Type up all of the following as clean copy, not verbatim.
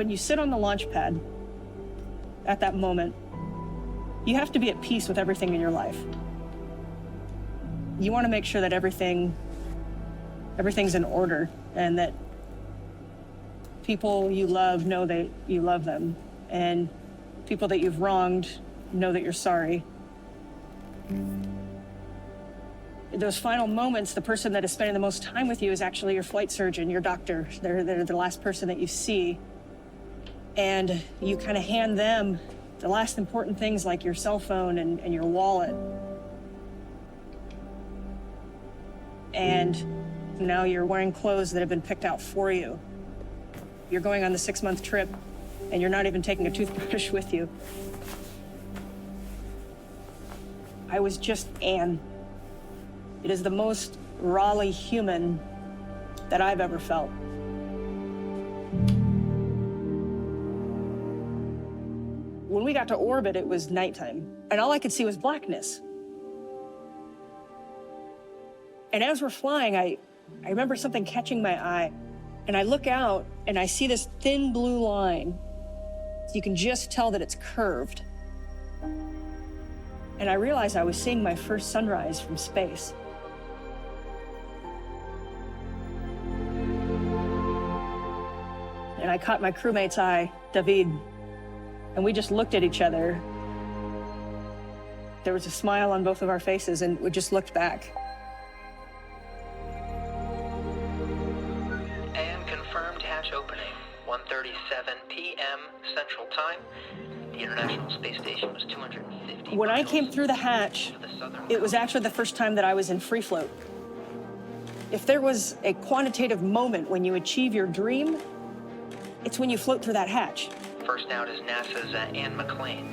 when you sit on the launch pad at that moment, you have to be at peace with everything in your life. You want to make sure that everything's in order and that people you love know that you love them, and people that you've wronged know that you're sorry. In those final moments, the person that is spending the most time with you is actually your flight surgeon, your doctor. They're the last person that you see. And you kind of hand them the last important things like your cell phone and your wallet. And now you're wearing clothes that have been picked out for you. You're going on the 6-month trip and you're not even taking a toothbrush with you. I was just Anne. It is the most rawly human that I've ever felt. When we got to orbit, it was nighttime, and all I could see was blackness. And as we're flying, I remember something catching my eye, and I look out, and I see this thin blue line. You can just tell that it's curved. And I realized I was seeing my first sunrise from space. And I caught my crewmate's eye, David, and we just looked at each other. There was a smile on both of our faces, and we just looked back. And confirmed hatch opening, 1:37 p.m. Central Time. The International Space Station was 250. When I came through the hatch, it was actually the first time that I was in free float. If there was a quantitative moment when you achieve your dream, it's when you float through that hatch. First out is NASA's Anne McClain.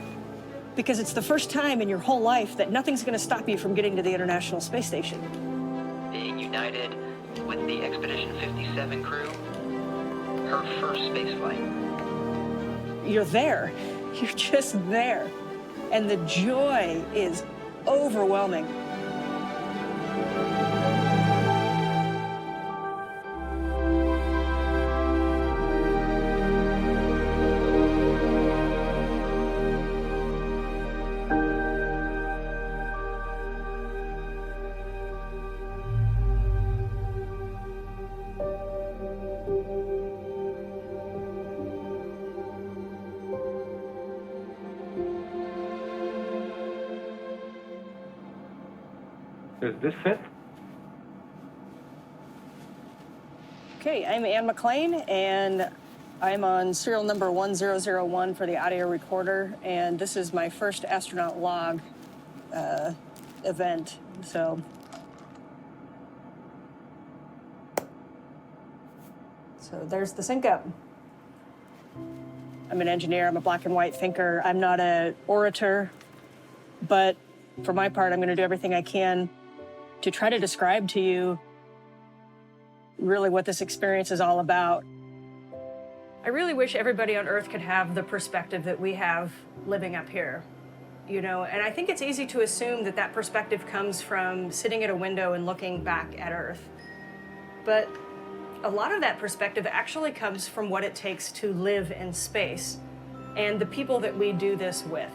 Because it's the first time in your whole life that nothing's going to stop you from getting to the International Space Station. Being united with the Expedition 57 crew, her first space flight. You're there. You're just there. And the joy is overwhelming. Does this fit? Okay, I'm Anne McClain, and I'm on serial number 1001 for the audio recorder, and this is my first astronaut log event, so there's the sync up. I'm an engineer, I'm a black and white thinker. I'm not an orator, but for my part, I'm gonna do everything I can to try to describe to you really what this experience is all about. I really wish everybody on Earth could have the perspective that we have living up here, you know, and I think it's easy to assume that that perspective comes from sitting at a window and looking back at Earth. But a lot of that perspective actually comes from what it takes to live in space and the people that we do this with.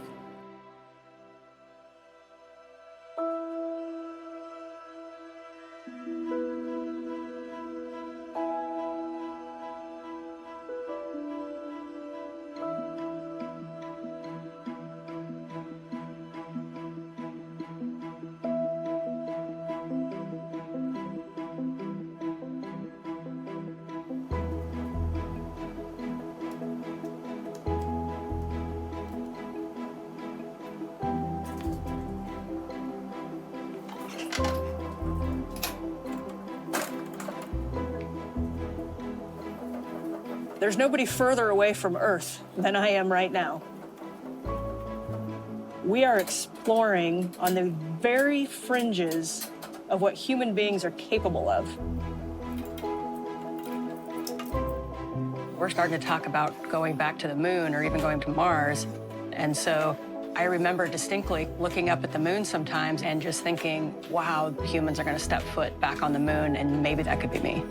There's nobody further away from Earth than I am right now. We are exploring on the very fringes of what human beings are capable of. We're starting to talk about going back to the moon or even going to Mars. And so I remember distinctly looking up at the moon sometimes and just thinking, wow, humans are going to step foot back on the moon, and maybe that could be me.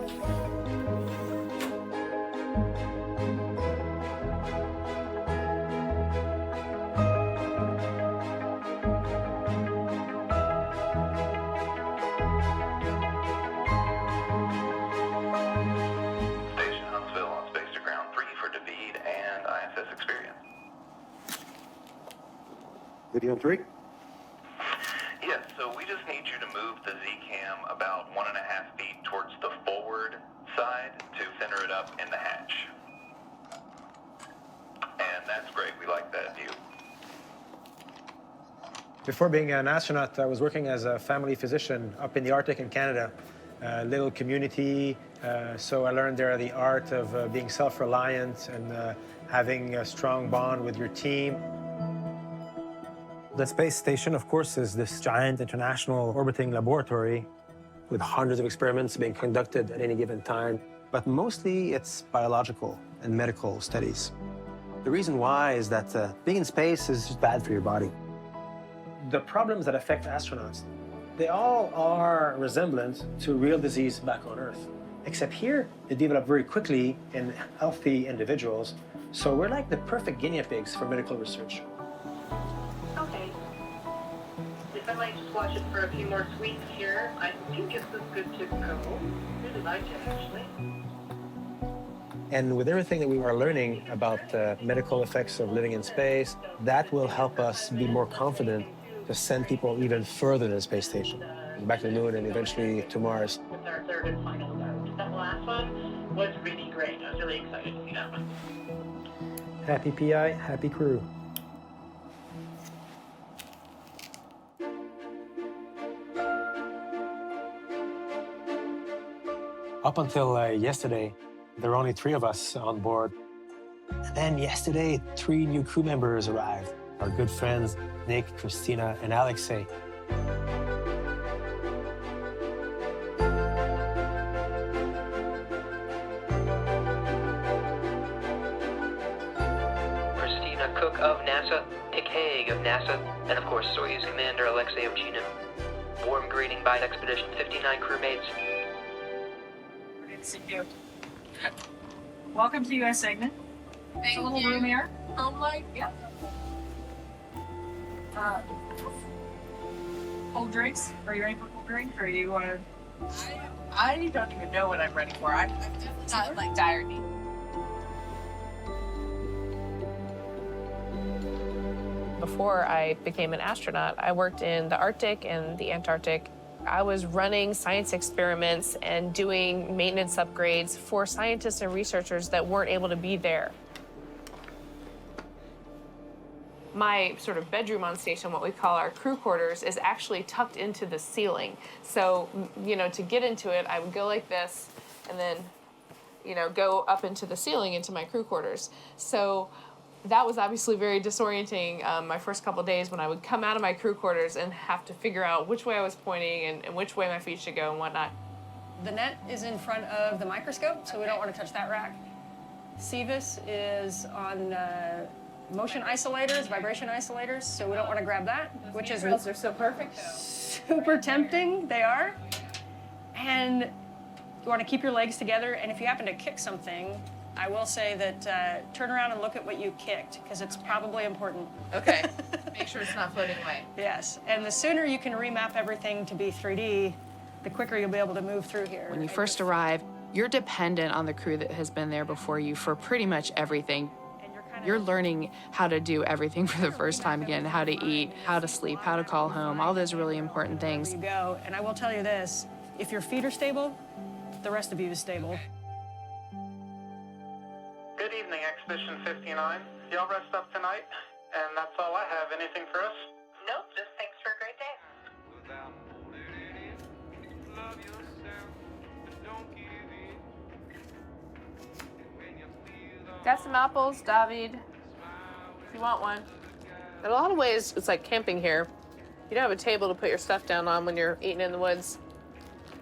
Video 3. Yes, so we just need you to move the Z-cam about 1.5 feet towards the forward side to center it up in the hatch. And that's great, we like that view. Before being an astronaut, I was working as a family physician up in the Arctic in Canada, a little community. So I learned there the art of being self-reliant and having a strong bond with your team. The space station, of course, is this giant international orbiting laboratory with hundreds of experiments being conducted at any given time. But mostly it's biological and medical studies. The reason why is that being in space is just bad for your body. The problems that affect astronauts, they all are resemblant to real disease back on Earth. Except here, they develop very quickly in healthy individuals. So we're like the perfect guinea pigs for medical research. Okay. If I might just watch it for a few more tweaks here, I think this is good to go. Really like it, actually. And with everything that we are learning about the medical effects of living in space, that will help us be more confident to send people even further than the space station, back to the moon and eventually to Mars. With our third and final round. That last one was really great. I was really excited to see that one. Happy PI, happy crew. Up until yesterday, there were only 3 of us on board. And then yesterday, 3 new crew members arrived. Our good friends, Nick, Christina, and Alexei. Christina Cook of NASA, Nick Hague of NASA, and of course Soyuz Commander Alexei Ovchinin. Warm greeting by Expedition 59 crewmates. Good to see you. Welcome to US segment. It's a little room here. Home life? Yeah. Cold drinks? Are you ready for cold drink? Or you want to? I don't even know what I'm ready for. I'm definitely not like dire need. Before I became an astronaut, I worked in the Arctic and the Antarctic. I was running science experiments and doing maintenance upgrades for scientists and researchers that weren't able to be there. My sort of bedroom on station, what we call our crew quarters, is actually tucked into the ceiling. So, you know, to get into it, I would go like this and then, you know, go up into the ceiling into my crew quarters. So that was obviously very disorienting my first couple of days when I would come out of my crew quarters and have to figure out which way I was pointing and which way my feet should go and whatnot. The net is in front of the microscope, so we don't want to touch that rack. CVIS is on motion isolators, vibration isolators, so we don't want to grab that, which is Those are so perfect. super tempting. They are. And you want to keep your legs together, and if you happen to kick something, I will say that turn around and look at what you kicked, because it's probably important. Okay. Make sure it's not floating away. Yes, and the sooner you can remap everything to be 3D, the quicker you'll be able to move through here. When you first arrive, you're dependent on the crew that has been there before you for pretty much everything. You're learning how to do everything for the first time again, how to eat, how to sleep, how to call home, all those really important things. You go, and I will tell you this, if your feet are stable, the rest of you is stable. Good evening, Expedition 59. Y'all rest up tonight, and that's all I have. Anything for us? Nope, just thanks for a great day. Got some apples, David, if you want one. In a lot of ways, it's like camping here. You don't have a table to put your stuff down on when you're eating in the woods.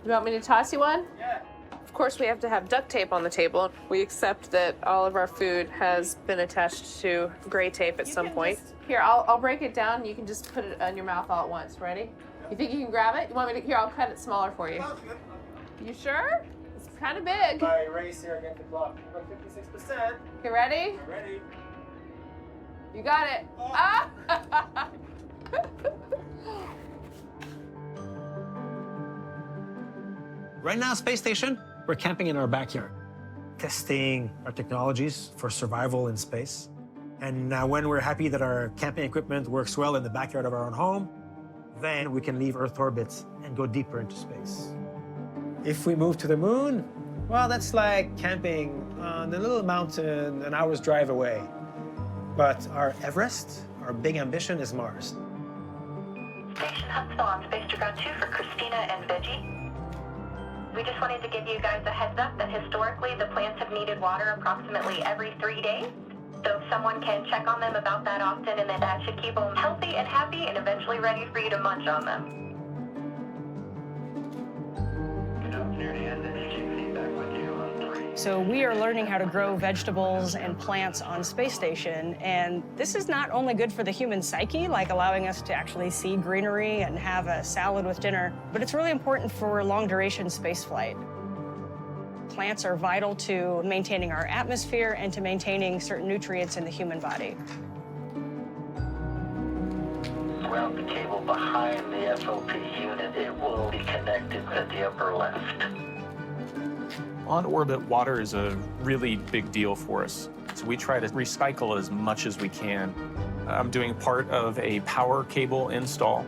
You want me to toss you one? Yeah. Of course, we have to have duct tape on the table. We accept that all of our food has been attached to gray tape at some point. Here, I'll break it down. You can just put it in your mouth all at once. Ready? You think you can grab it? You want me to? Here, I'll cut it smaller for you. You sure? It's kind of big. My race here against the clock. About 56%. You ready? I'm ready. You got it. Ah! Right now, space station, we're camping in our backyard, testing our technologies for survival in space. And when we're happy that our camping equipment works well in the backyard of our own home, then we can leave Earth orbit and go deeper into space. If we move to the moon, well, that's like camping on a little mountain an hour's drive away. But our Everest, our big ambition, is Mars. Station Huntsville on Space to Ground 2 for Christina and Veggie. We just wanted to give you guys a heads up that historically the plants have needed water approximately every 3 days. So if someone can check on them about that often, and then that should keep them healthy and happy and eventually ready for you to munch on them. So we are learning how to grow vegetables and plants on space station, and this is not only good for the human psyche, like allowing us to actually see greenery and have a salad with dinner, but it's really important for long-duration space flight. Plants are vital to maintaining our atmosphere and to maintaining certain nutrients in the human body. Route the cable behind the FOP unit. It will be connected at the upper left. On orbit, water is a really big deal for us. So we try to recycle as much as we can. I'm doing part of a power cable install.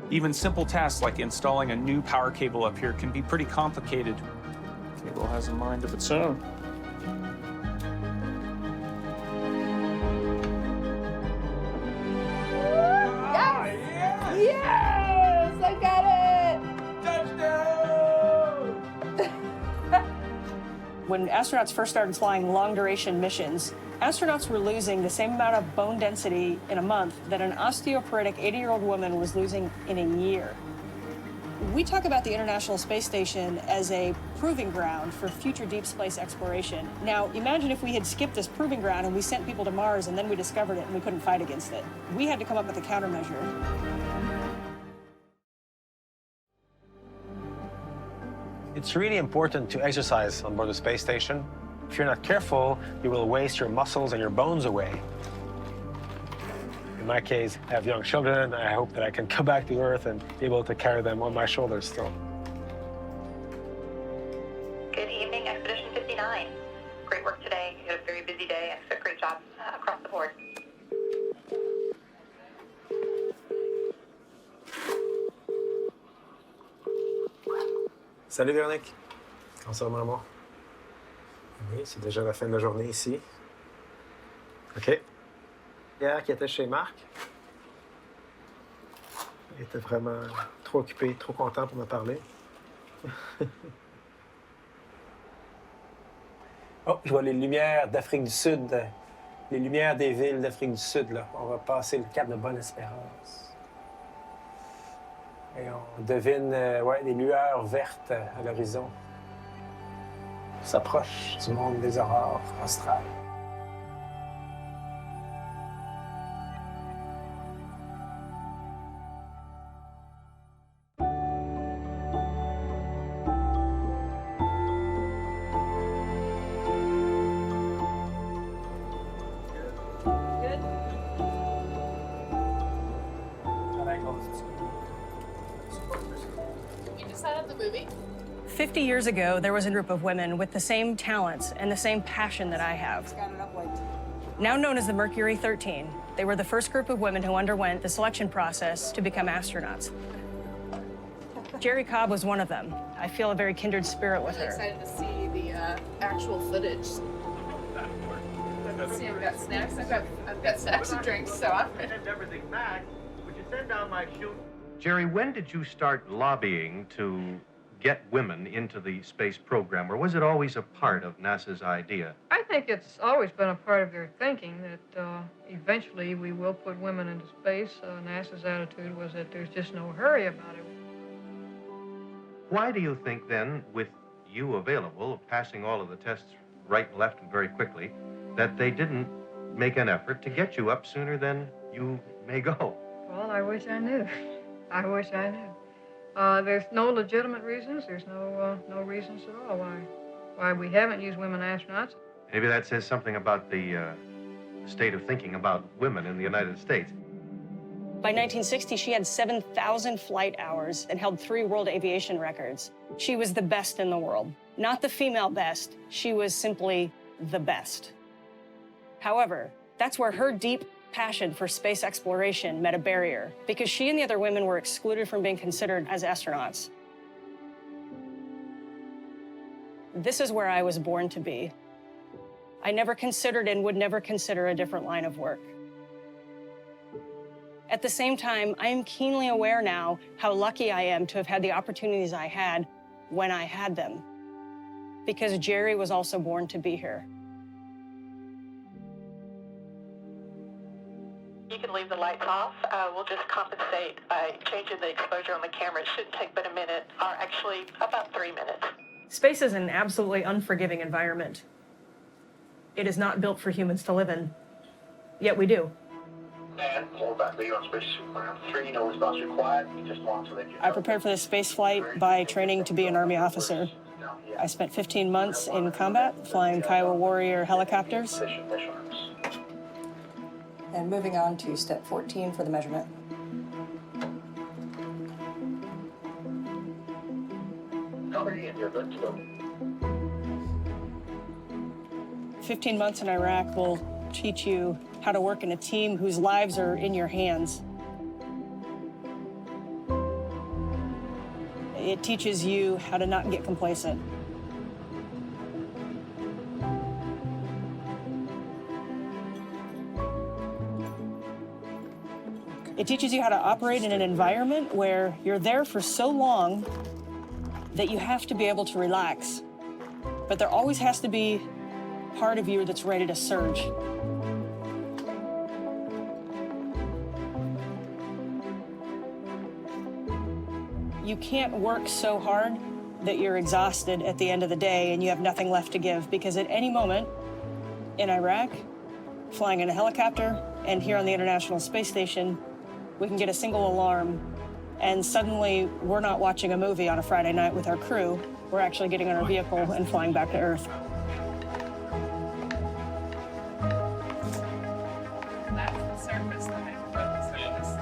Even simple tasks like installing a new power cable up here can be pretty complicated. The cable has a mind of its own. Yes! I got it! Touchdown! When astronauts first started flying long-duration missions, astronauts were losing the same amount of bone density in a month that an osteoporotic 80-year-old woman was losing in a year. We talk about the International Space Station as a proving ground for future deep space exploration. Now, imagine if we had skipped this proving ground and we sent people to Mars and then we discovered it and we couldn't fight against it. We had to come up with a countermeasure. It's really important to exercise on board the space station. If you're not careful, you will waste your muscles and your bones away. In my case, I have young children. I hope that I can come back to Earth and be able to carry them on my shoulders still. Good evening, Expedition 59. Great work today. You had a very busy day and a great job across the board. Salut Véronique. Comment ça va, mon amour? Oui, c'est déjà la fin de la journée ici. OK. Hier, qui était chez Marc, il était vraiment trop occupé, trop content pour me parler. Oh, je vois les lumières d'Afrique du Sud, les lumières des villes d'Afrique du Sud, là. On va passer le cap de Bonne-Espérance. Et on devine ouais, des lueurs vertes à l'horizon. On s'approche du monde des aurores australes. You decided on the movie? 50 years ago, there was a group of women with the same talents and the same passion that I have. Now known as the Mercury 13, they were the first group of women who underwent the selection process to become astronauts. Jerry Cobb was one of them. I feel a very kindred spirit with I'm her. excited to see the actual footage. See, I've got snacks. I've got snacks and drinks, so I'm ready. Send everything back. Would you send down my chute? Jerry, when did you start lobbying to get women into the space program, or was it always a part of NASA's idea? I think it's always been a part of their thinking that eventually we will put women into space. NASA's attitude was that there's just no hurry about it. Why do you think, then, with you available, passing all of the tests right and left and very quickly, that they didn't make an effort to get you up sooner than you may go? Well, I wish I knew. I wish I knew. There's no legitimate reasons. There's no reasons at all why we haven't used women astronauts. Maybe that says something about the state of thinking about women in the United States. By 1960, she had 7,000 flight hours and held 3 world aviation records. She was the best in the world. Not the female best, she was simply the best. However, That's where her deep passion for space exploration met a barrier, because she and the other women were excluded from being considered as astronauts. This is where I was born to be. I never considered and would never consider a different line of work. At the same time, I am keenly aware now how lucky I am to have had the opportunities I had when I had them, because Jerry was also born to be here. You can leave the lights off. We'll just compensate by changing the exposure on the camera. It shouldn't take but a minute, or actually about 3 minutes. Space is an absolutely unforgiving environment. It is not built for humans to live in, yet we do. And more about being on Space Round 3, no response required. We just want to let you know. I prepared for this space flight by training to be an Army officer. I spent 15 months in combat, flying Kiowa Warrior helicopters. And moving on to step 14 for the measurement. You're good to go. 15 months in Iraq will teach you how to work in a team whose lives are in your hands. It teaches you how to not get complacent. It teaches you how to operate in an environment where you're there for so long that you have to be able to relax. But there always has to be part of you that's ready to surge. You can't work so hard that you're exhausted at the end of the day and you have nothing left to give, because at any moment in Iraq, flying in a helicopter, and here on the International Space Station, we can get a single alarm and suddenly we're not watching a movie on a Friday night with our crew. We're actually getting on our vehicle and flying back to Earth. That's the surface, the hyperbolic surface.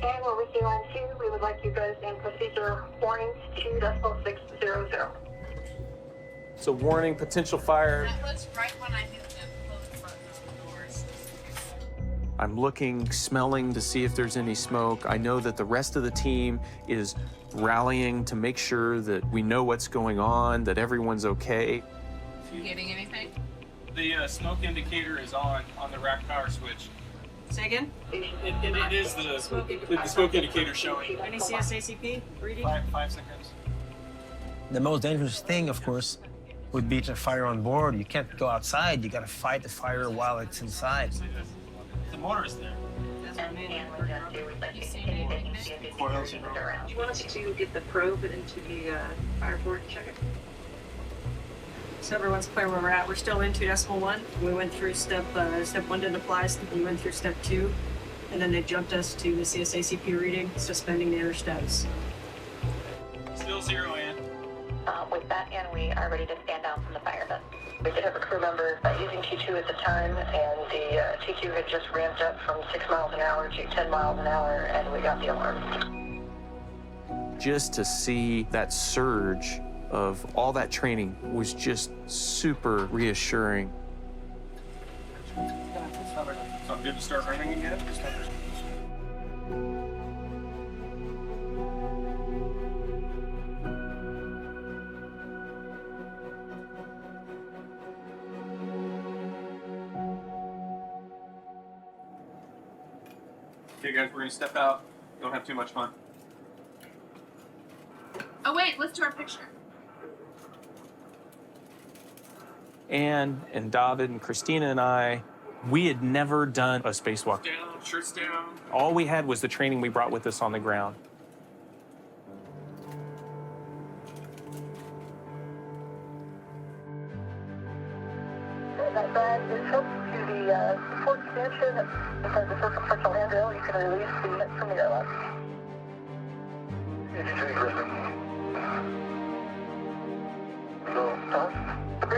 And we're with you on 2. We would like you guys in procedure warnings 2.600. So warning, potential fire. That was right when I hit the closed front doors. I'm looking, smelling to see if there's any smoke. I know that the rest of the team is rallying to make sure that we know what's going on, that everyone's okay. You getting anything? The smoke indicator is on the rack power switch. Say again? It is the smoke indicator showing. Any CSACP reading? 5 seconds. The most dangerous thing, of course, would be to fire on board. You can't go outside. You got to fight the fire while it's inside. The motor is there. You want us to get the probe into the fireboard and check it? So everyone's clear where we're at. We're still in 2.1. We went through step 1 didn't apply, so we went through step 2, and then they jumped us to the CSACP reading, suspending the other steps. Still 0 in. With that in, we are ready to stand down from the fire vent. We did have a crew member using T2 at the time, and the T2 had just ramped up from 6 miles an hour to 10 miles an hour, and we got the alarm. Just to see that surge of all that training was just super reassuring. So I'm good to start running again? Okay guys, we're gonna step out. Don't have too much fun. Oh wait, let's do our picture. Anne and David and Christina and I, we had never done a spacewalk. Down, shirts down. All we had was the training we brought with us on the ground. That bag is hooked to the port extension inside the circumferential handrail. You can release the net from the airlock. 53, Griffin.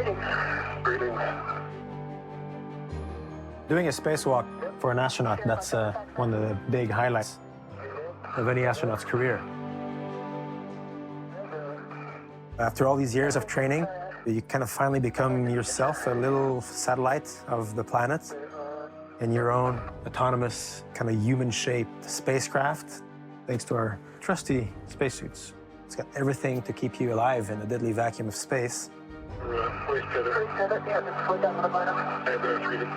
Greetings. Greetings. Doing a spacewalk for an astronaut, that's one of the big highlights of any astronaut's career. After all these years of training, you kind of finally become yourself a little satellite of the planet in your own autonomous, kind of human-shaped spacecraft, thanks to our trusty spacesuits. It's got everything to keep you alive in the deadly vacuum of space. Waste tether. Yeah, just slow down to the bottom. There's reading.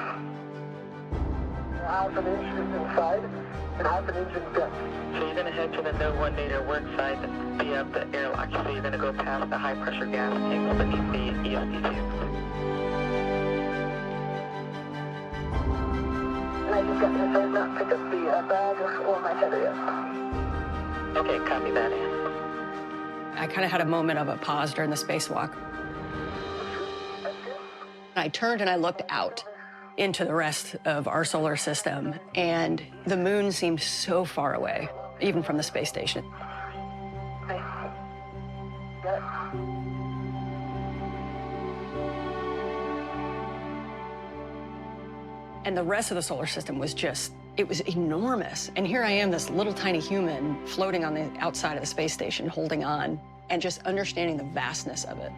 Half an inch is inside, and half an inch in depth. So you're going to head to the No 1 meter work site and be up the airlock. So you're going to go past the high pressure gas tanks beneath the ESP tubes. And I just got this head not pick up the bag or my tether yet. Okay, copy that. I kind of had a moment of a pause during the spacewalk. I turned and I looked out into the rest of our solar system, and the moon seemed so far away, even from the space station. And the rest of the solar system was just, it was enormous. And here I am, this little tiny human floating on the outside of the space station, holding on, and just understanding the vastness of it.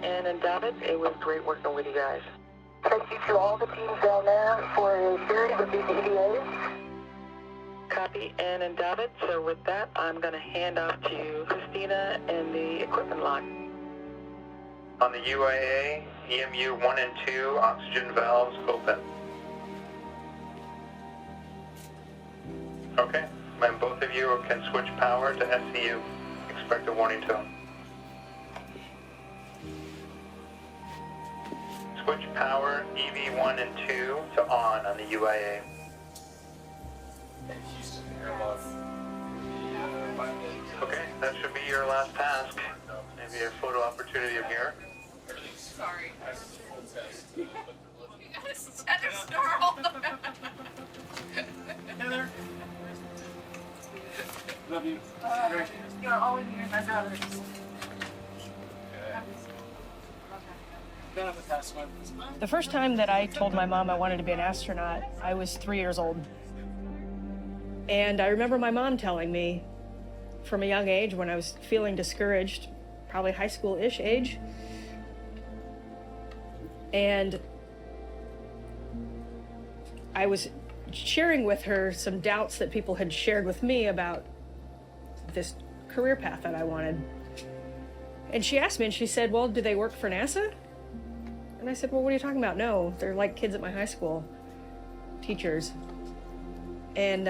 And David, it was great working with you guys. Thank you to all the teams down there for a series of these EVAs. Copy, Ann and David. So with that, I'm going to hand off to Christina and the equipment lock. On the UIA, EMU 1 and 2, oxygen valves open. Okay, and both of you can switch power to SCU. Expect a warning tone. Switch power EV1 and 2 to on the UIA. Okay, that should be your last task. Maybe a photo opportunity of here. Sorry. You gotta set a snarl. Heather. Love you. You're always near my brothers. The first time that I told my mom I wanted to be an astronaut, I was 3 years old. And I remember my mom telling me from a young age, when I was feeling discouraged, probably high school-ish age, and I was sharing with her some doubts that people had shared with me about this career path that I wanted. And she asked me, and she said, well, do they work for NASA? And I said, well, what are you talking about? No, they're like kids at my high school, teachers. And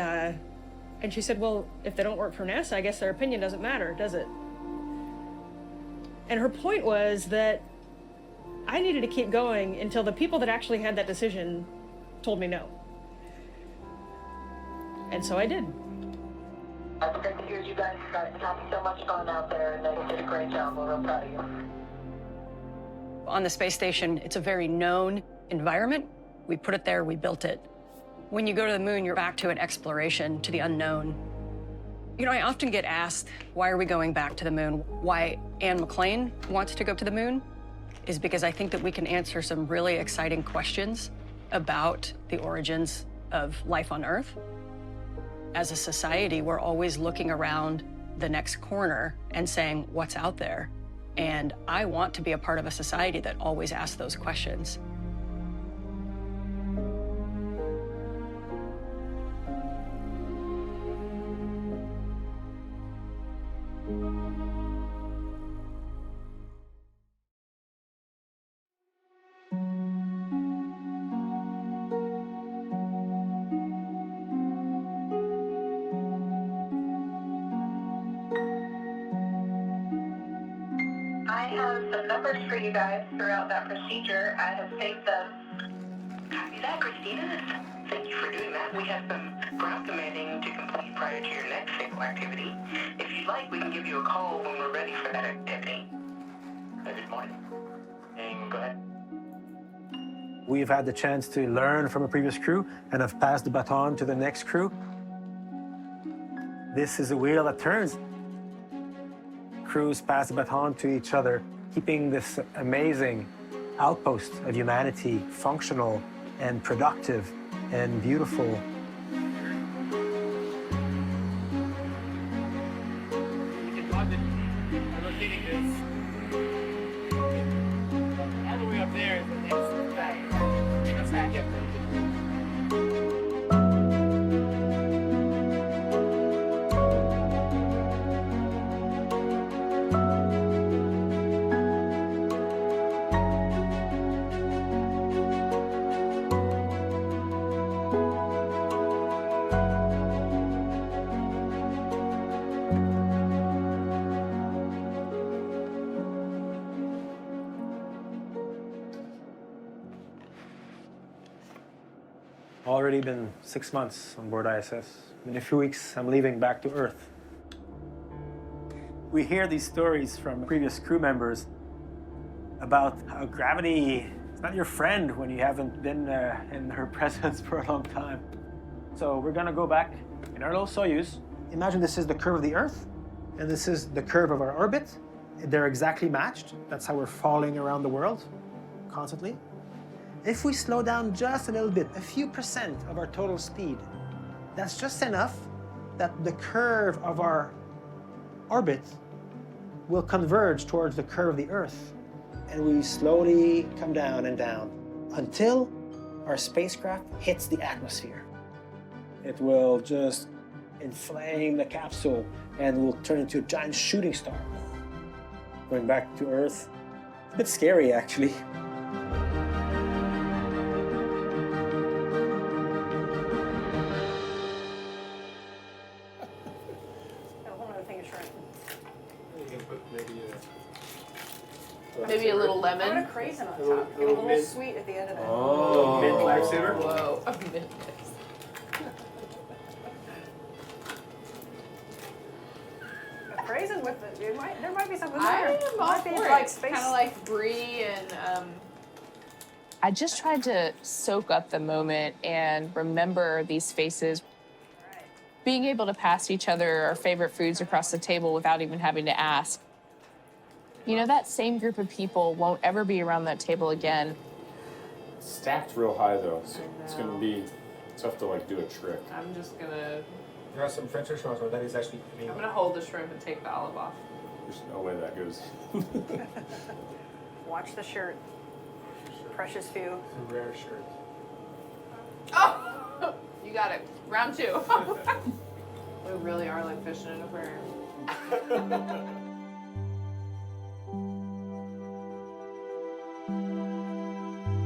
she said, well, if they don't work for NASA, I guess their opinion doesn't matter, does it? And her point was that I needed to keep going until the people that actually had that decision told me no. And so I did. That's great to hear you guys having so much fun out there, and you did a great job. We're real proud of you. On the space station, it's a very known environment. We put it there, we built it. When you go to the moon, you're back to an exploration, to the unknown. You know, I often get asked, why are we going back to the moon? Why Anne McClain wants to go to the moon is because I think that we can answer some really exciting questions about the origins of life on Earth. As a society, we're always looking around the next corner and saying, what's out there? And I want to be a part of a society that always asks those questions. I have some numbers for you guys throughout that procedure. I have saved them. Copy that, Christina. Thank you for doing that. We have some ground commanding to complete prior to your next signal activity. If you'd like, we can give you a call when we're ready for that activity. Good morning. And go ahead. We've had the chance to learn from a previous crew and have passed the baton to the next crew. This is a wheel that turns. Crews pass the baton to each other keeping this amazing outpost of humanity functional and productive and beautiful. All the way up there is the next guy. That's how I get them. Already been 6 months on board ISS. In a few weeks, I'm leaving back to Earth. We hear these stories from previous crew members about how gravity is not your friend when you haven't been in her presence for a long time. So we're gonna go back in our little Soyuz. Imagine this is the curve of the Earth, and this is the curve of our orbit. They're exactly matched. That's how we're falling around the world constantly. If we slow down just a little bit, a few percent of our total speed, that's just enough that the curve of our orbit will converge towards the curve of the Earth. And we slowly come down and down until our spacecraft hits the atmosphere. It will just inflame the capsule and will turn into a giant shooting star. Going back to Earth, it's a bit scary actually. Maybe a little lemon. Put a craisin on top. Get a little sweet at the end of it. Oh, mint lifesaver? Whoa. A mint. A craisin with the, there might be something I there. am all for it. Like space. Kind of like brie and. I just tried to soak up the moment and remember these faces. Being able to pass each other our favorite foods across the table without even having to ask. You know, that same group of people won't ever be around that table again. It's stacked real high though, so it's gonna be tough to like do a trick. I'm just gonna. There are some French restaurants where that is actually. I'm gonna hold the shrimp and take the olive off. There's no way that goes. Watch the shirt. Precious few. It's a rare shirt. Oh! You got it. Round two. We really are like fishing in an aquarium.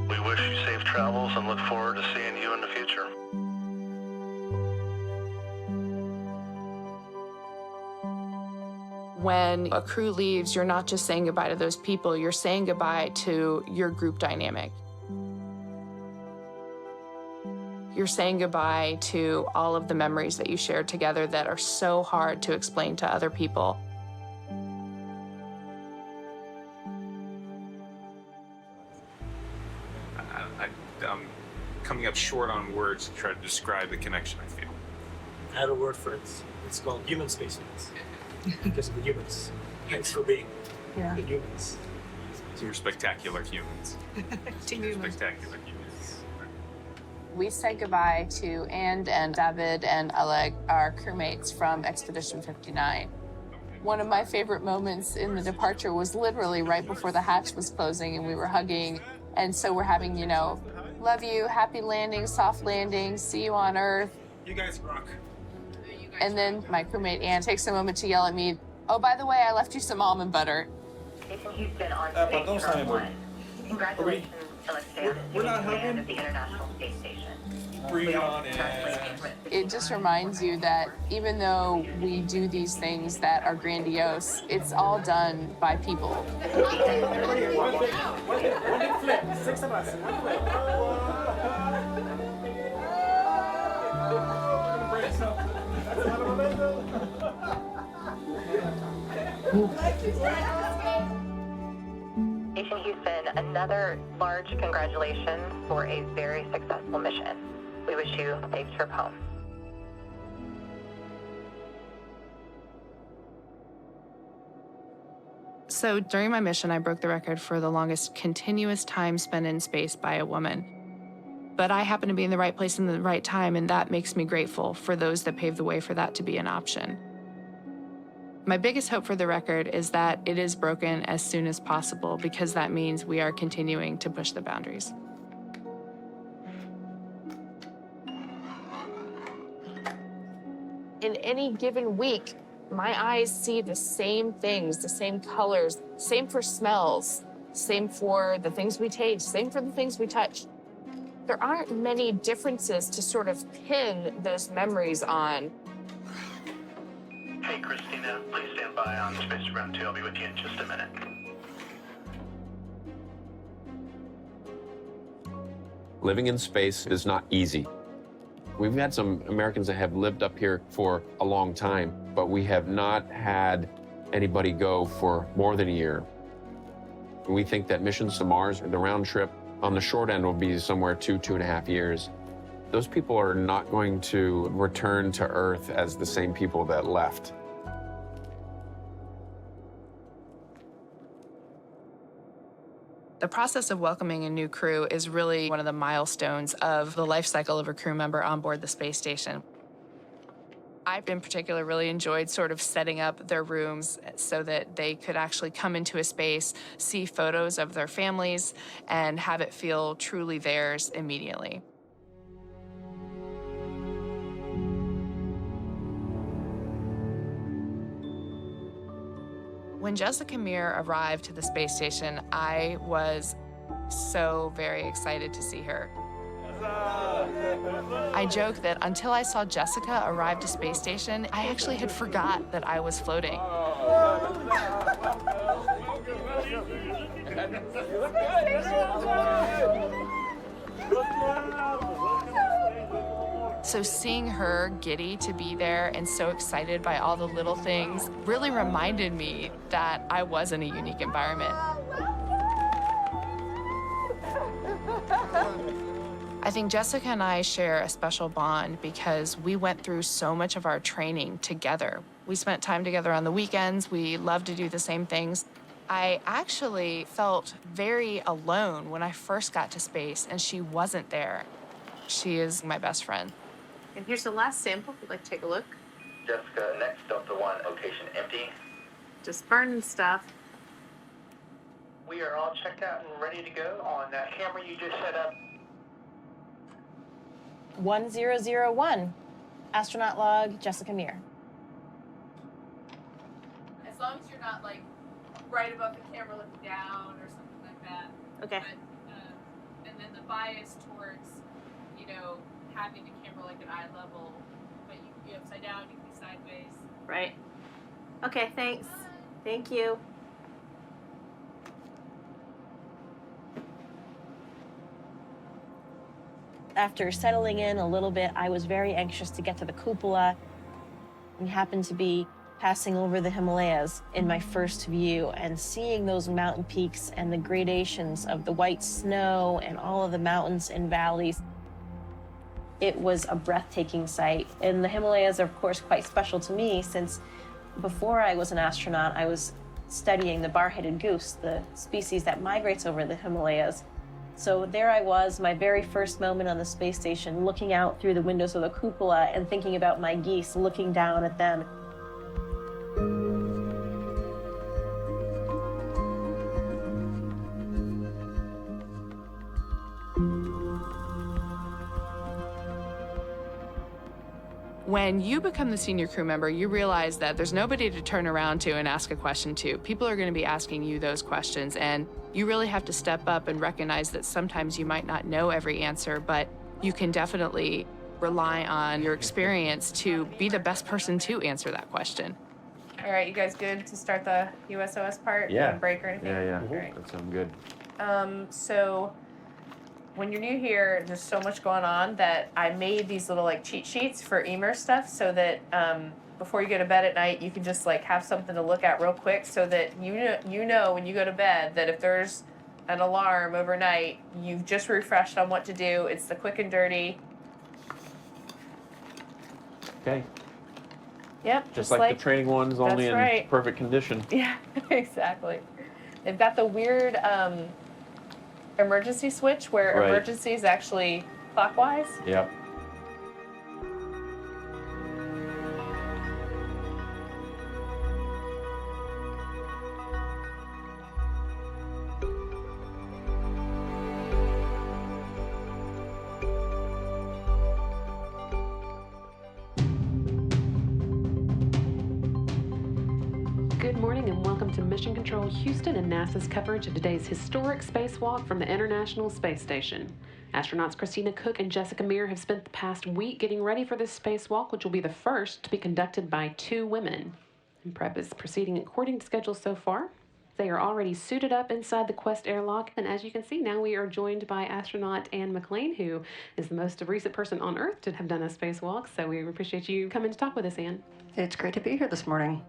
We wish you safe travels and look forward to seeing you in the future. When a crew leaves, you're not just saying goodbye to those people, you're saying goodbye to your group dynamic. You're saying goodbye to all of the memories that you shared together that are so hard to explain to other people. I'm coming up short on words to try to describe the connection I feel. I have a word for it. It's called human spacemates. Because of the humans. Thanks for being the humans. You're spectacular humans. You're spectacular humans. We said goodbye to and David and Oleg, our crewmates from Expedition 59. One of my favorite moments in the departure was literally right before the hatch was closing and we were hugging. And so we're having, you know, love you, happy landing, soft landing, see you on Earth. You guys rock. And then my crewmate Ann takes a moment to yell at me, oh, by the way, I left you some almond butter. You've been on space for 1. Congratulations, Alexei, we're not on the hugging? of the International Space Station. Bring on it. It just reminds you that even though we do these things that are grandiose, it's all done by people. Everybody, one big flip. 6 of us. One flip. Station Houston, another large congratulations for a very successful mission. We wish you a safe trip home. So during my mission, I broke the record for the longest continuous time spent in space by a woman. But I happen to be in the right place in the right time, and that makes me grateful for those that paved the way for that to be an option. My biggest hope for the record is that it is broken as soon as possible, because that means we are continuing to push the boundaries. In any given week, my eyes see the same things, the same colors, same for smells, same for the things we taste, same for the things we touch. There aren't many differences to sort of pin those memories on. Hey, Christina, please stand by on Space Ground 2. I'll be with you in just a minute. Living in space is not easy. We've had some Americans that have lived up here for a long time, but we have not had anybody go for more than a year. We think that missions to Mars, the round trip on the short end will be somewhere 2.5 years. Those people are not going to return to Earth as the same people that left. The process of welcoming a new crew is really one of the milestones of the life cycle of a crew member on board the space station. I, in particular, really enjoyed sort of setting up their rooms so that they could actually come into a space, see photos of their families, and have it feel truly theirs immediately. When Jessica Meir arrived to the space station, I was so very excited to see her. I joke that until I saw Jessica arrive to space station, I actually had forgot that I was floating. So seeing her giddy to be there and so excited by all the little things really reminded me that I was in a unique environment. I think Jessica and I share a special bond because we went through so much of our training together. We spent time together on the weekends. We loved to do the same things. I actually felt very alone when I first got to space and she wasn't there. She is my best friend. And here's the last sample, if you'd like to take a look. Jessica, next Delta 1, location empty. Just burning stuff. We are all checked out and ready to go on that camera you just set up. 1001, astronaut log, Jessica Meir. As long as you're not like right above the camera looking down or something like that. Okay. But, and then the bias towards, you know, having the camera like at eye level, but you can be upside down, you can be sideways. Right. Okay, thanks. Thank you. After settling in a little bit, I was very anxious to get to the cupola. We happened to be passing over the Himalayas in my first view, and seeing those mountain peaks and the gradations of the white snow and all of the mountains and valleys. It was a breathtaking sight. And the Himalayas are, of course, quite special to me since before I was an astronaut, I was studying the bar-headed goose, the species that migrates over the Himalayas. So there I was, my very first moment on the space station, looking out through the windows of the cupola and thinking about my geese, looking down at them. When you become the senior crew member, you realize that there's nobody to turn around to and ask a question to. People are going to be asking you those questions, and you really have to step up and recognize that sometimes you might not know every answer, but you can definitely rely on your experience to be the best person to answer that question. All right, you guys good to start the USOS part? Yeah. No break or anything? Yeah. All right. That sounds good. So when you're new here, there's so much going on that I made these little like cheat sheets for EMER stuff so that before you go to bed at night, you can just like have something to look at real quick so that you know when you go to bed that if there's an alarm overnight, you've just refreshed on what to do. It's the quick and dirty. Okay. Yep. Just like the training ones, only in right. perfect condition. Yeah, exactly. They've got the weird emergency switch where Right. emergency is actually clockwise. Yep. Good morning and welcome to Mission Control Houston and NASA's coverage of today's historic spacewalk from the International Space Station. Astronauts Christina Cook and Jessica Meir have spent the past week getting ready for this spacewalk, which will be the first to be conducted by 2 women. And prep is proceeding according to schedule so far. They are already suited up inside the Quest airlock, and as you can see now, we are joined by astronaut Anne McLean, who is the most recent person on Earth to have done a spacewalk. So we appreciate you coming to talk with us, Anne. It's great to be here this morning.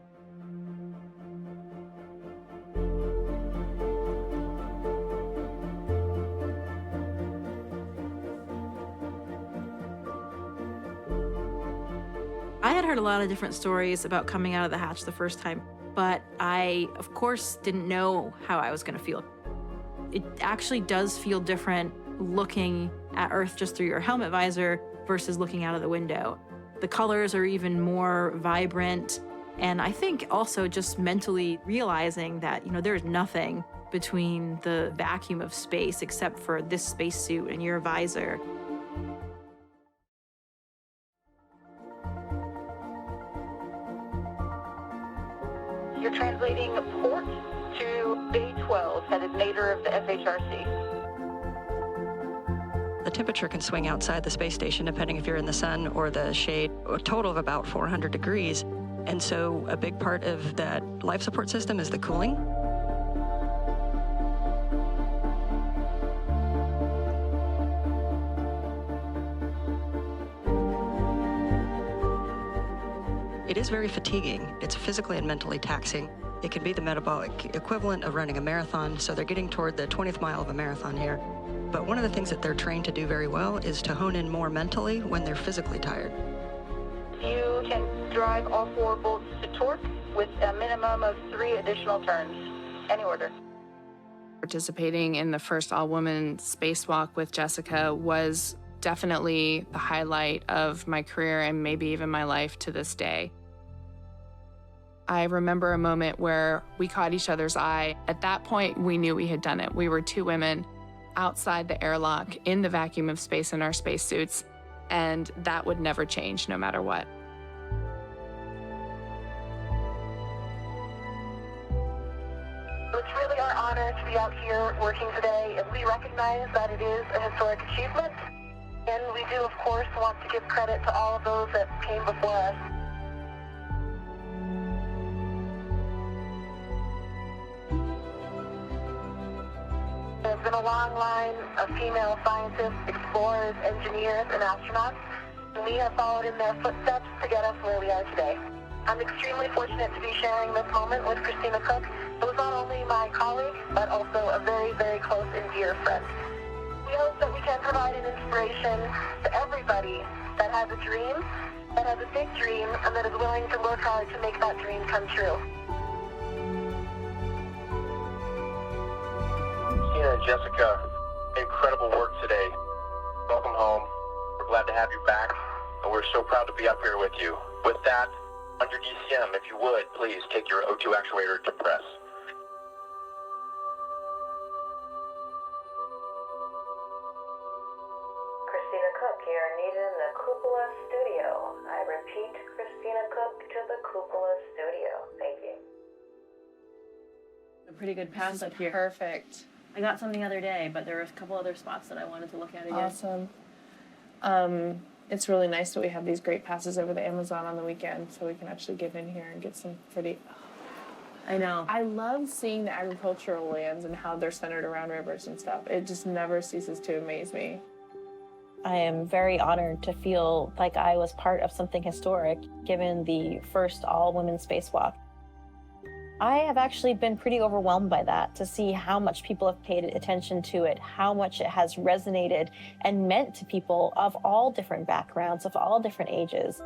I had heard a lot of different stories about coming out of the hatch the first time, but I, of course, didn't know how I was going to feel. It actually does feel different looking at Earth just through your helmet visor versus looking out of the window. The colors are even more vibrant, and I think also just mentally realizing that, there's nothing between the vacuum of space except for this spacesuit and your visor. You're translating port to Bay 12, headed nadir of the FHRC. The temperature can swing outside the space station depending if you're in the sun or the shade, a total of about 400 degrees. And so a big part of that life support system is the cooling. It is very fatiguing. It's physically and mentally taxing. It can be the metabolic equivalent of running a marathon, so they're getting toward the 20th mile of a marathon here. But one of the things that they're trained to do very well is to hone in more mentally when they're physically tired. You can drive all 4 bolts to torque with a minimum of 3 additional turns. Any order. Participating in the first all-woman spacewalk with Jessica was definitely the highlight of my career and maybe even my life to this day. I remember a moment where we caught each other's eye. At that point, we knew we had done it. We were 2 women outside the airlock in the vacuum of space in our spacesuits, and that would never change no matter what. It's really our honor to be out here working today, and we recognize that it is a historic achievement. And we do, of course, want to give credit to all of those that came before us. There's been a long line of female scientists, explorers, engineers, and astronauts, and we have followed in their footsteps to get us where we are today. I'm extremely fortunate to be sharing this moment with Christina Cook, who is not only my colleague, but also a very, very close and dear friend. We hope that we can provide an inspiration to everybody that has a dream, that has a big dream, and that is willing to work hard to make that dream come true. Christina and Jessica, incredible work today. Welcome home. We're glad to have you back, and we're so proud to be up here with you. With that, under DCM, if you would, please take your O2 actuator to press. Christina Cook, you're needed in the Cupola studio. I repeat, Christina Cook to the Cupola studio. Thank you. A pretty good pass up here. Perfect. I got some the other day, but there were a couple other spots that I wanted to look at again. Awesome. It's really nice that we have these great passes over the Amazon on the weekend, so we can actually get in here and get some pretty... I know. I love seeing the agricultural lands and how they're centered around rivers and stuff. It just never ceases to amaze me. I am very honored to feel like I was part of something historic, given the first all-women spacewalk. I have actually been pretty overwhelmed by that, to see how much people have paid attention to it, how much it has resonated and meant to people of all different backgrounds, of all different ages.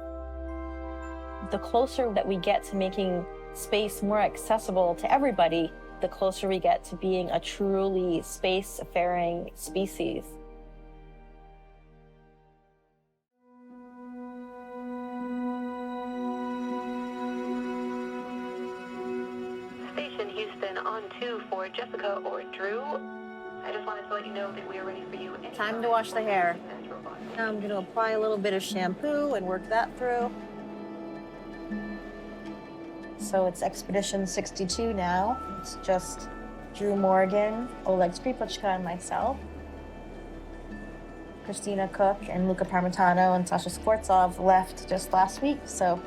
The closer that we get to making space more accessible to everybody, the closer we get to being a truly space-faring species. Station Houston on 2 for Jessica or Drew. I just wanted to let you know that we are ready for you. Time to wash the hair. Now I'm going to apply a little bit of shampoo and work that through. So it's Expedition 62 now. It's just Drew Morgan, Oleg Skripochka, and myself. Christina Cook and Luca Parmitano and Sasha Skvortsov left just last week, so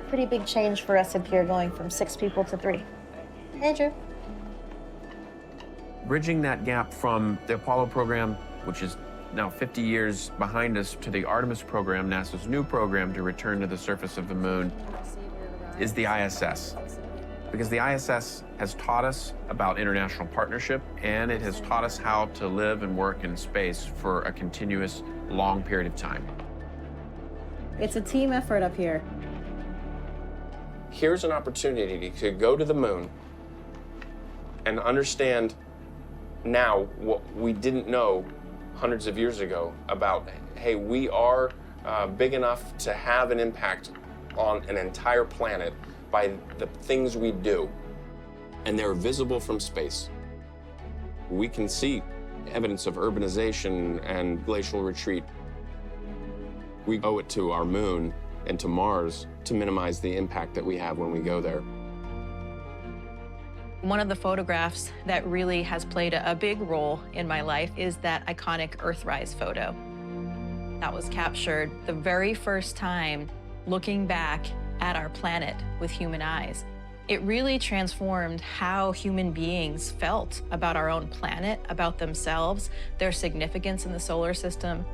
pretty big change for us up here, going from 6 people to 3. Hey, Drew. Bridging that gap from the Apollo program, which is now 50 years behind us, to the Artemis program, NASA's new program to return to the surface of the moon, is the ISS. Because the ISS has taught us about international partnership, and it has taught us how to live and work in space for a continuous, long period of time. It's a team effort up here. Here's an opportunity to go to the moon and understand now what we didn't know hundreds of years ago about, hey, we are big enough to have an impact on an entire planet by the things we do. And they're visible from space. We can see evidence of urbanization and glacial retreat. We owe it to our moon and to Mars to minimize the impact that we have when we go there. One of the photographs that really has played a big role in my life is that iconic Earthrise photo. That was captured the very first time looking back at our planet with human eyes. It really transformed how human beings felt about our own planet, about themselves, their significance in the solar system.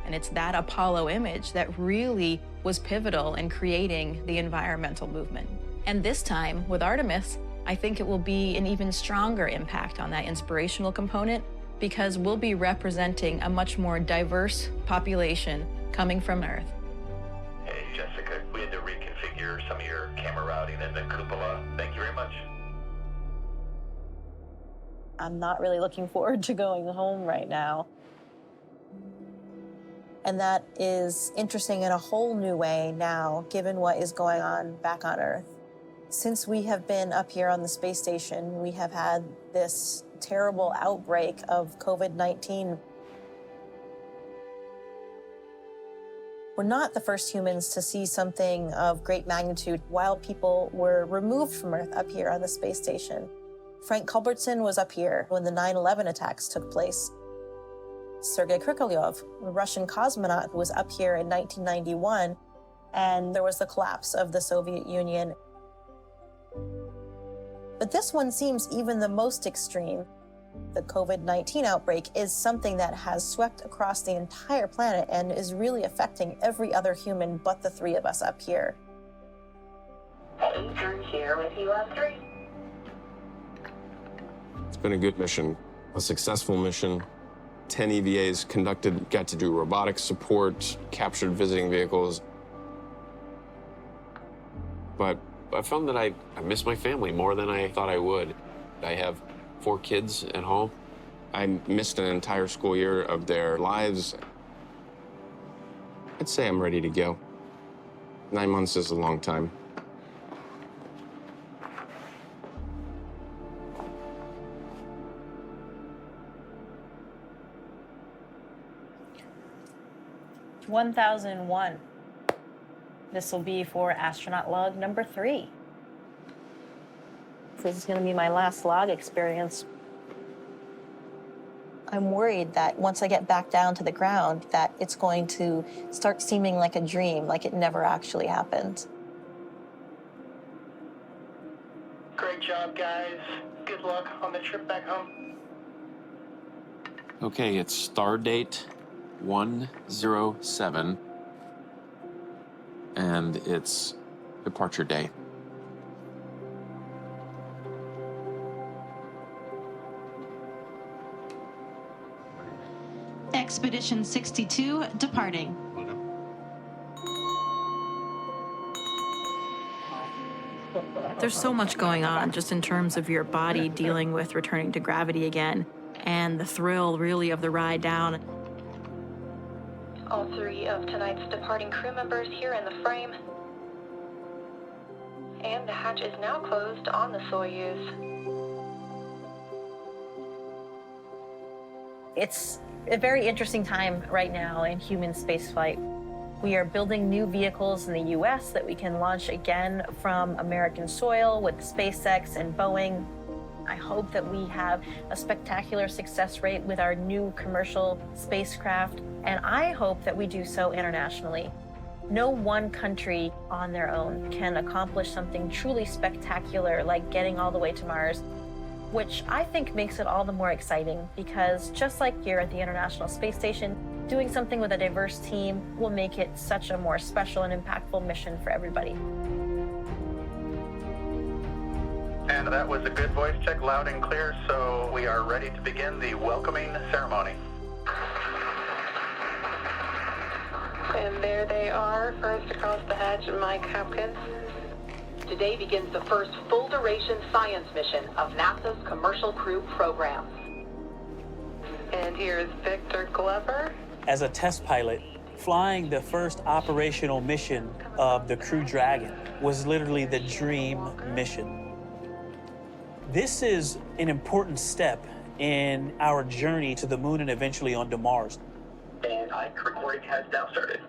And it's that Apollo image that really was pivotal in creating the environmental movement. And this time, with Artemis, I think it will be an even stronger impact on that inspirational component, because we'll be representing a much more diverse population coming from Earth. Hey, Jessica, we had to reconfigure some of your camera routing in the cupola. Thank you very much. I'm not really looking forward to going home right now. And that is interesting in a whole new way now, given what is going on back on Earth. Since we have been up here on the space station, we have had this terrible outbreak of COVID-19. We're not the first humans to see something of great magnitude while people were removed from Earth up here on the space station. Frank Culbertson was up here when the 9/11 attacks took place. Sergei Krikalev, a Russian cosmonaut, was up here in 1991, and there was the collapse of the Soviet Union. But this one seems even the most extreme. The COVID-19 outbreak is something that has swept across the entire planet and is really affecting every other human but the 3 of us up here. Hey, Drew here with you on 3. It's been a good mission, a successful mission. 10 EVAs conducted, got to do robotic support, captured visiting vehicles. But I found that I miss my family more than I thought I would. I have 4 kids at home. I missed an entire school year of their lives. I'd say I'm ready to go. 9 months is a long time. (1001). This will be for astronaut log number 3. This is going to be my last log experience. I'm worried that once I get back down to the ground, that it's going to start seeming like a dream, like it never actually happened. Great job, guys. Good luck on the trip back home. Okay, it's star date 107, and it's departure day. Expedition 62 departing. There's so much going on just in terms of your body dealing with returning to gravity again and the thrill, really, of the ride down. All 3 of tonight's departing crew members here in the frame. And the hatch is now closed on the Soyuz. It's a very interesting time right now in human spaceflight. We are building new vehicles in the US that we can launch again from American soil with SpaceX and Boeing. I hope that we have a spectacular success rate with our new commercial spacecraft, and I hope that we do so internationally. No one country on their own can accomplish something truly spectacular like getting all the way to Mars, which I think makes it all the more exciting because just like here at the International Space Station, doing something with a diverse team will make it such a more special and impactful mission for everybody. And that was a good voice check, loud and clear, so we are ready to begin the welcoming ceremony. And there they are, first across the hatch, Mike Hopkins. Today begins the first full-duration science mission of NASA's Commercial Crew program. And here's Victor Glover. As a test pilot, flying the first operational mission of the Crew Dragon was literally the dream mission. This is an important step in our journey to the moon and eventually onto Mars. And recording has now started.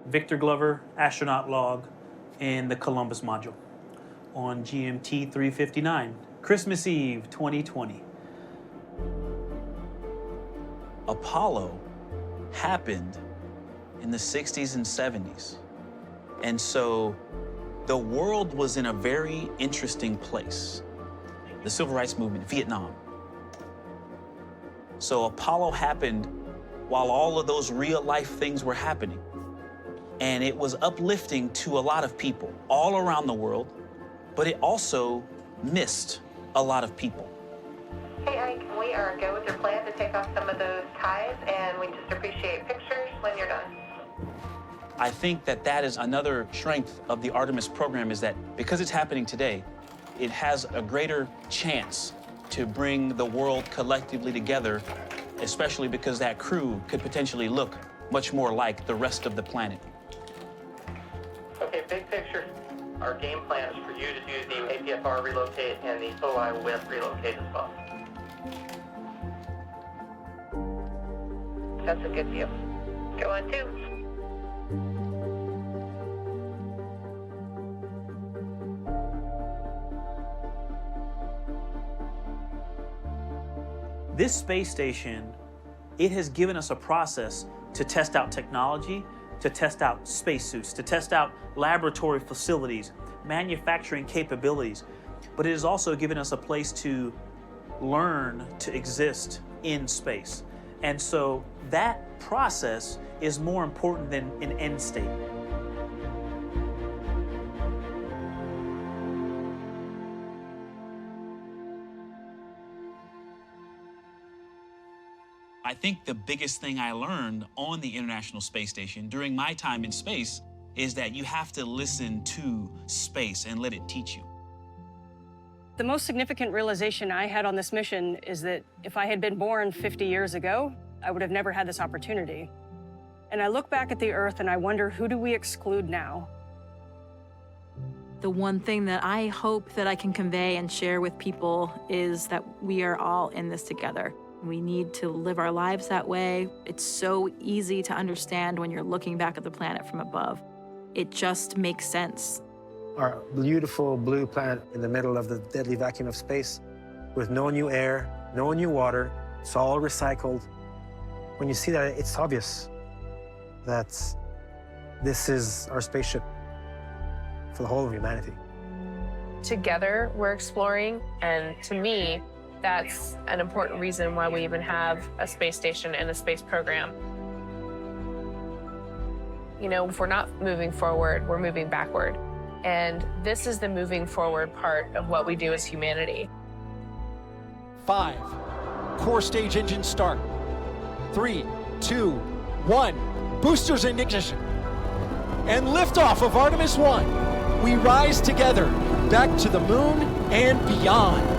Victor Glover, astronaut log in the Columbus module on GMT 359, Christmas Eve 2020. Apollo happened in the 60s and 70s. And so the world was in a very interesting place. The civil rights movement, Vietnam. So Apollo happened while all of those real life things were happening. And it was uplifting to a lot of people all around the world, but it also missed a lot of people. Hey Ike, we are go with your plan to take off some of those ties, and we just appreciate pictures when you're done. I think that that is another strength of the Artemis program, is that because it's happening today, it has a greater chance to bring the world collectively together, especially because that crew could potentially look much more like the rest of the planet. Okay, big picture. Our game plan is for you to do the APFR relocate and the OI whip relocate as well. That's a good view. Go on 2. This space station, it has given us a process to test out technology, to test out spacesuits, to test out laboratory facilities, manufacturing capabilities, but it has also given us a place to learn to exist in space. And so that process is more important than an end state. I think the biggest thing I learned on the International Space Station during my time in space is that you have to listen to space and let it teach you. The most significant realization I had on this mission is that if I had been born 50 years ago, I would have never had this opportunity. And I look back at the Earth and I wonder, who do we exclude now? The one thing that I hope that I can convey and share with people is that we are all in this together. We need to live our lives that way. It's so easy to understand when you're looking back at the planet from above. It just makes sense. Our beautiful blue planet in the middle of the deadly vacuum of space with no new air, no new water, it's all recycled. When you see that, it's obvious that this is our spaceship for the whole of humanity. Together, we're exploring, and to me, that's an important reason why we even have a space station and a space program. You know, if we're not moving forward, we're moving backward. And this is the moving forward part of what we do as humanity. 5, core stage engine start. 3, 2, 1, boosters in ignition. and liftoff of Artemis 1. We rise together back to the moon and beyond.